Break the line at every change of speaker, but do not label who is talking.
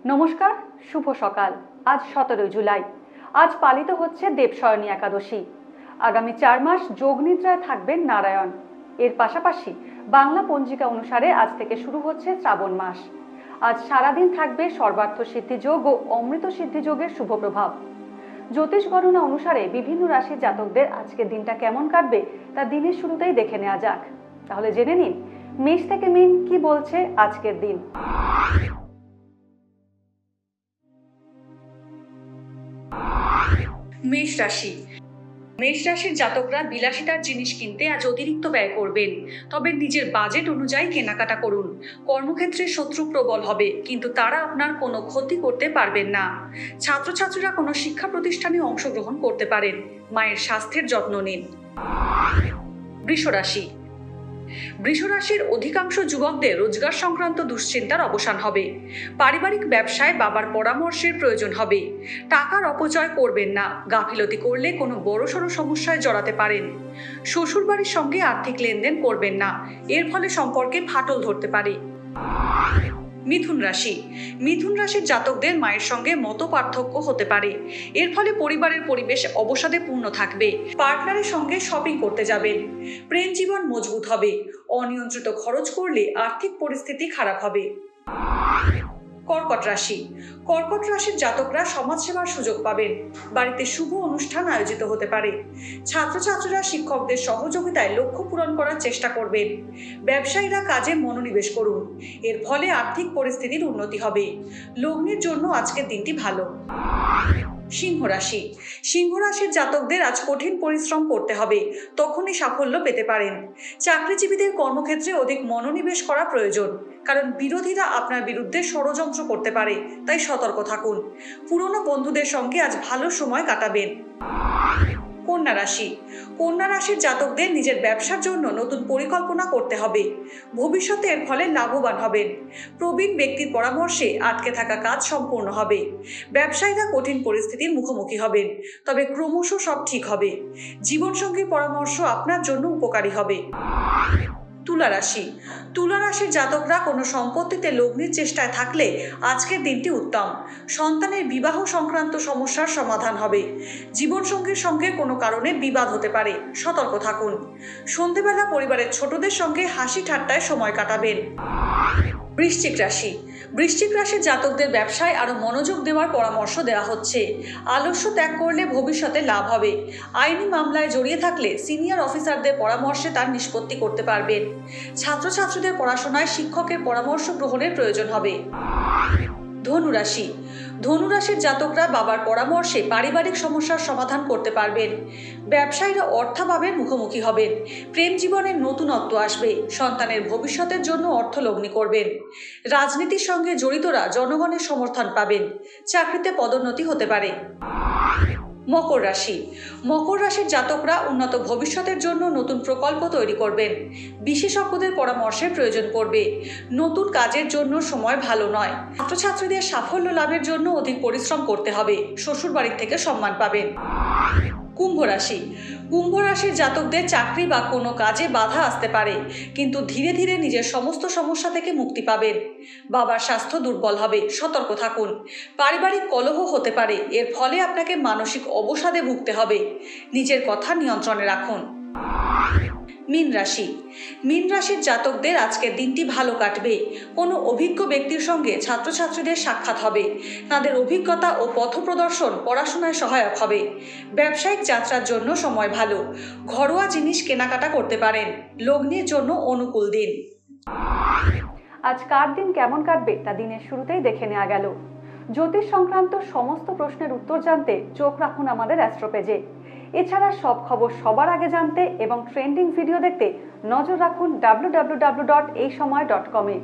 নমস্কার, শুভ সকাল। আজ 17 জুলাই। আজ পালিত হচ্ছে দেবশয়নী একাদশী। আগামী 4 মাস যোগনিদ্রায় থাকবেন নারায়ণ। এর পাশাপাশি বাংলা পঞ্জিকা অনুসারে আজ থেকে শুরু হচ্ছে শ্রাবণ মাস। আজ সারাদিন থাকবে সর্বার্থ সিদ্ধি যোগ ও অমৃত সিদ্ধি যোগের শুভ প্রভাব। জ্যোতিষ গণনা অনুসারে বিভিন্ন রাশির জাতকদের আজকের দিনটা কেমন কাটবে তা দিনের শুরুতেই দেখে নেওয়া যাক। তাহলে জেনে নিন মেষ থেকে মীন কি বলছে আজকের দিন।
মেষ রাশি। মেষ রাশির জাতকরা বিলাসিতার জিনিস কিনতে আজ অতিরিক্ত ব্যয় করবেন, তবে নিজের বাজেট অনুযায়ী কেনাকাটা করুন। কর্মক্ষেত্রে শত্রু প্রবল হবে, কিন্তু তারা আপনার কোনো ক্ষতি করতে পারবেন না। ছাত্রছাত্রীরা কোনো শিক্ষা প্রতিষ্ঠানে অংশগ্রহণ করতে পারেন। মায়ের স্বাস্থ্যের যত্ন নিন। বৃষ রাশি। বৃষ রাশির অধিকাংশ যুবকদের রোজগার সংক্রান্ত দুশ্চিন্তার অবসান হবে। পারিবারিক ব্যবসায় বাবার পরামর্শের প্রয়োজন হবে। টাকার অপচয় করবেন না, গাফিলতি করলে কোনো বড়সড় সমস্যায় জড়াতে পারেন। শ্বশুরবাড়ির সঙ্গে আর্থিক লেনদেন করবেন না, এর ফলে সম্পর্কে ফাটল ধরতে পারে। মিথুন রাশি। মিথুন রাশির জাতকদের মায়ের সঙ্গে মত পার্থক্য হতে পারে, এর ফলে পরিবারের পরিবেশ অবসাদে পূর্ণ থাকবে। পার্টনারের সঙ্গে শপিং করতে যাবেন। প্রেম জীবন মজবুত হবে। অনিয়ন্ত্রিত খরচ করলে আর্থিক পরিস্থিতি খারাপ হবে। কর্কট রাশি। কর্কট রাশির জাতকরা সমাজসেবার সুযোগ পাবেন। বাড়িতে শুভ অনুষ্ঠান আয়োজিত হতে পারে। ছাত্রছাত্রীরা শিক্ষকদের সহযোগিতায় লক্ষ্য পূরণ করার চেষ্টা করবেন। ব্যবসায়ীরা কাজে মনোনিবেশ করুন, এর ফলে আর্থিক পরিস্থিতির উন্নতি হবে। লগ্নের জন্য আজকের দিনটি ভালো। সিংহ রাশি। সিংহ রাশির জাতকদের আজ কঠিন পরিশ্রম করতে হবে, তখনই সাফল্য পেতে পারেন। চাকরিজীবীদের কর্মক্ষেত্রে অধিক মনোনিবেশ করা প্রয়োজন, কারণ বিরোধীরা আপনার বিরুদ্ধে ষড়যন্ত্র করতে পারে, তাই সতর্ক থাকুন। পুরনো বন্ধুদের সঙ্গে আজ ভালো সময় কাটাবেন। কন্যা রাশি। কন্যা রাশির জাতকদের নিজের ব্যবসার জন্য নতুন পরিকল্পনা করতে হবে। ভবিষ্যতে এর ফলে লাভবান হবেন। প্রবীণ ব্যক্তির পরামর্শে আটকে থাকা কাজ সম্পূর্ণ হবে। ব্যবসায়ীরা কঠিন পরিস্থিতির মুখোমুখি হবেন, তবে ক্রমশ সব ঠিক হবে। জীবনসঙ্গীর পরামর্শ আপনার জন্য উপকারী হবে। তুলা রাশি। তুলা রাশির জাতকরা কোনো সম্পত্তিতে লগ্নির চেষ্টায় থাকলে আজকের দিনটি উত্তম। সন্তানের বিবাহ সংক্রান্ত সমস্যার সমাধান হবে। জীবনসঙ্গীর সঙ্গে কোনো কারণে বিবাদ হতে পারে, সতর্ক থাকুন। সন্ধেবেলা পরিবারের ছোটদের সঙ্গে হাসি ঠাট্টায় সময় কাটাবেন। বৃশ্চিক রাশি। বৃশ্চিক রাশির জাতকদের ব্যবসায় আরও মনোযোগ দেওয়ার পরামর্শ দেওয়া হচ্ছে। আলস্য ত্যাগ করলে ভবিষ্যতে লাভ হবে। আইনি মামলায় জড়িয়ে থাকলে সিনিয়র অফিসারদের পরামর্শে তার নিষ্পত্তি করতে পারবেন। ছাত্রছাত্রীদের পড়াশোনায় শিক্ষকের পরামর্শ গ্রহণের প্রয়োজন হবে। ধনুরাশি। ধনুরাশির জাতকরা বাবার পরামর্শে পারিবারিক সমস্যার সমাধান করতে পারবেন। ব্যবসায়ীরা অর্থাভাবের মুখোমুখি হবেন। প্রেম জীবনের নতুনত্ব আসবে। সন্তানের ভবিষ্যতের জন্য অর্থ লগ্নি করবেন। রাজনীতির সঙ্গে জড়িতরা জনগণের সমর্থন পাবেন। চাকরিতে পদোন্নতি হতে পারে। মকর রাশি। মকর রাশির জাতকরা উন্নত ভবিষ্যতের জন্য নতুন প্রকল্প তৈরি করবেন। বিশেষজ্ঞদের পরামর্শের প্রয়োজন পড়বে। নতুন কাজের জন্য সময় ভালো নয়। ছাত্রছাত্রীদের সাফল্য লাভের জন্য অধিক পরিশ্রম করতে হবে। শ্বশুরবাড়ির থেকে সম্মান পাবেন। কুম্ভ রাশি। কুম্ভ রাশির জাতকদের চাকরি বা কোনো কাজে বাধা আসতে পারে, কিন্তু ধীরে ধীরে নিজের সমস্ত সমস্যা থেকে মুক্তি পাবেন। বাবার স্বাস্থ্য দুর্বল হবে, সতর্ক থাকুন। পারিবারিক কলহ হতে পারে, এর ফলে আপনাকে মানসিক অবসাদে ভুগতে হবে। নিজের কথা নিয়ন্ত্রণে রাখুন। মীন রাশি। মীন রাশির জাতকদের আজকের দিনটি ভালো কাটবে। কোনো অভিজ্ঞ ব্যক্তির সঙ্গে ছাত্রছাত্রীদের সাক্ষাৎ হবে। তাদের অভিজ্ঞতা ও পথপ্রদর্শন পড়াশোনায় সহায়ক হবে। ব্যবসায়িক যাত্রার জন্য সময় ভালো। ঘরোয়া জিনিস কেনাকাটা করতে পারেন। লগ্নের জন্য অনুকূল দিন।
আজ কার দিন কেমন কাটবে তা দিনের শুরুতেই দেখে নেওয়া গেল। জ্যোতিষ সংক্রান্ত সমস্ত প্রশ্নের উত্তর জানতে চোখ রাখুন আমাদের অ্যাস্ট্রো পেজে। এছাড়া সব খবর সবার আগে জানতে এবং ট্রেন্ডিং ভিডিও দেখতে নজর রাখুন www.এইসময়.com-এ।